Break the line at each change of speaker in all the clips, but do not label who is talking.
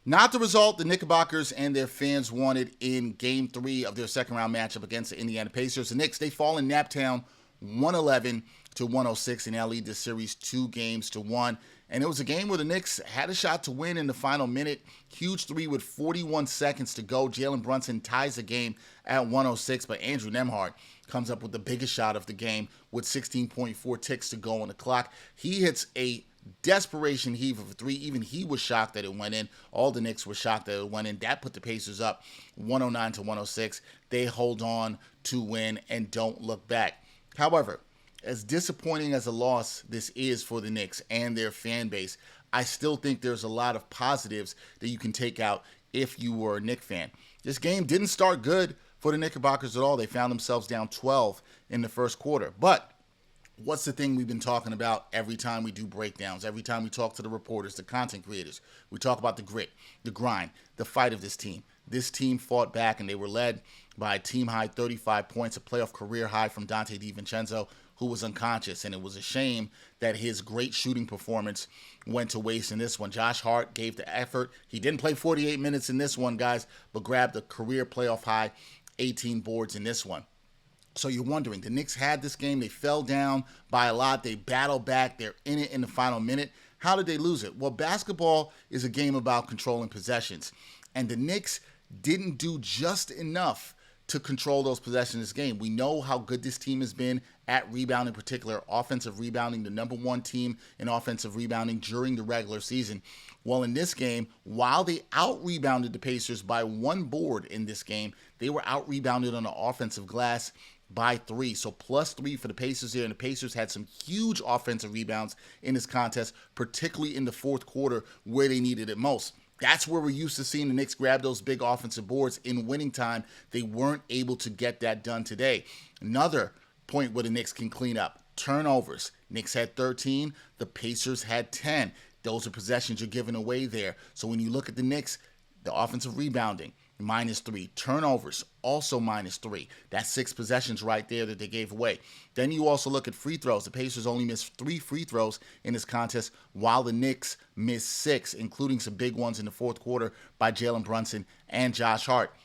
Not the result the Knickerbockers and their fans wanted in Game 3 of their second round matchup against the Indiana Pacers. The Knicks, they fall in Naptown 111 to 106 and now lead the series 2-1. And it was a game where the Knicks had a shot to win in the final minute. Huge three with 41 seconds to go. Jalen Brunson ties the game at 106, but Andrew Nembhard comes up with the biggest shot of the game with 16.4 ticks to go on the clock. He hits a desperation heave of a three. Even he was shocked that it went in. All the Knicks were shocked that it went in. That put the Pacers up 109 to 106. They hold on to win and don't look back. However, as disappointing as a loss this is for the Knicks and their fan base, I still think there's a lot of positives that you can take out if you were a Knicks fan. This game didn't start good for the Knickerbockers at all. They found themselves down 12 in the first quarter. But what's the thing we've been talking about every time we do breakdowns, every time we talk to the reporters, the content creators? We talk about the grit, the grind, the fight of this team. This team fought back, and they were led by a team-high 35 points, a playoff career high from Dante DiVincenzo, who was unconscious, and it was a shame that his great shooting performance went to waste in this one. Josh Hart gave the effort. He didn't play 48 minutes in this one, guys, but grabbed a career playoff high 18 boards in this one. So you're wondering, the Knicks had this game. They fell down by a lot. They battled back. They're in it in the final minute. How did they lose it? Well, basketball is a game about controlling possessions, and the Knicks didn't do just enough to control those possessions in this game. We know how good this team has been at rebounding, in particular offensive rebounding, the number one team in offensive rebounding during the regular season. Well, in this game, while they out-rebounded the Pacers by one board in this game, they were out-rebounded on the offensive glass by 3. So +3 for the Pacers here, and the Pacers had some huge offensive rebounds in this contest, particularly in the fourth quarter where they needed it most. That's where we're used to seeing the Knicks grab those big offensive boards in winning time. They weren't able to get that done today. Another point where the Knicks can clean up: turnovers. Knicks had 13, the Pacers had 10. Those are possessions you're giving away there. So when you look at the Knicks, the offensive rebounding, -3. Turnovers, also -3. That's 6 possessions right there that they gave away. Then you also look at free throws. The Pacers only missed 3 free throws in this contest, while the Knicks missed 6, including some big ones in the fourth quarter by Jalen Brunson and Josh Hart.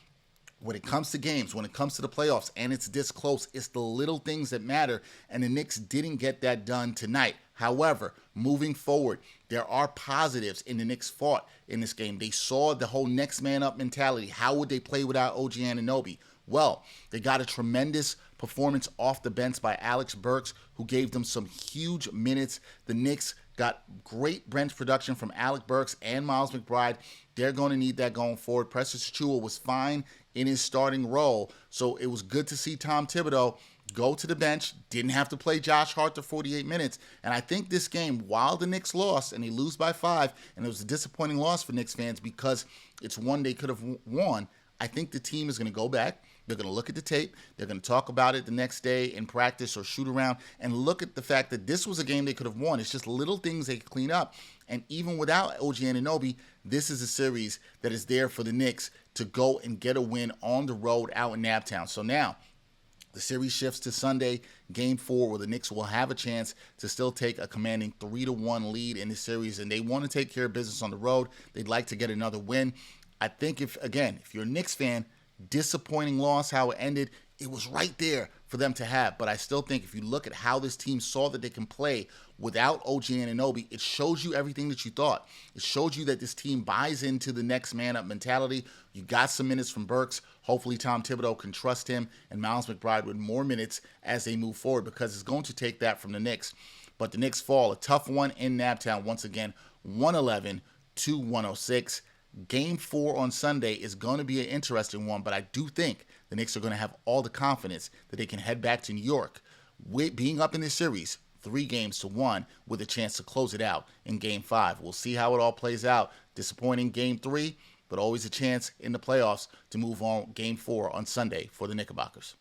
When it comes to games, when it comes to the playoffs, and it's this close, it's the little things that matter, and the Knicks didn't get that done tonight. However, moving forward, there are positives in the Knicks fought in this game. They saw the whole next man up mentality. How would they play without OG Anunoby? Well, they got a tremendous performance off the bench by Alex Burks, who gave them some huge minutes. The Knicks got great bench production from Alec Burks and Miles McBride. They're going to need that going forward. Precious Achiuwa was fine in his starting role, so it was good to see Tom Thibodeau go to the bench, didn't have to play Josh Hart to 48 minutes. And I think this game, while the Knicks lost, and they lose by 5, and it was a disappointing loss for Knicks fans because it's one they could have won, I think the team is going to go back. They're going to look at the tape. They're going to talk about it the next day in practice or shoot around and look at the fact that this was a game they could have won. It's just little things they could clean up. And even without OG Anunoby, this is a series that is there for the Knicks to go and get a win on the road out in Naptown. So now the series shifts to Sunday, Game 4, where the Knicks will have a chance to still take a commanding 3-1 lead in this series, and they want to take care of business on the road. They'd like to get another win. I think if you're a Knicks fan, disappointing loss, how it ended, it was right there for them to have. But I still think if you look at how this team saw that they can play without OG Anunoby, it shows you everything that you thought. It showed you that this team buys into the next man up mentality. You got some minutes from Burks. Hopefully Tom Thibodeau can trust him and Miles McBride with more minutes as they move forward, because it's going to take that from the Knicks. But the Knicks fall, a tough one in Naptown once again, 111 to 106. Game 4 on Sunday is going to be an interesting one, but I do think the Knicks are going to have all the confidence that they can head back to New York, with being up in this series 3-1, with a chance to close it out in Game 5. We'll see how it all plays out. Disappointing Game 3, but always a chance in the playoffs to move on Game 4 on Sunday for the Knickerbockers.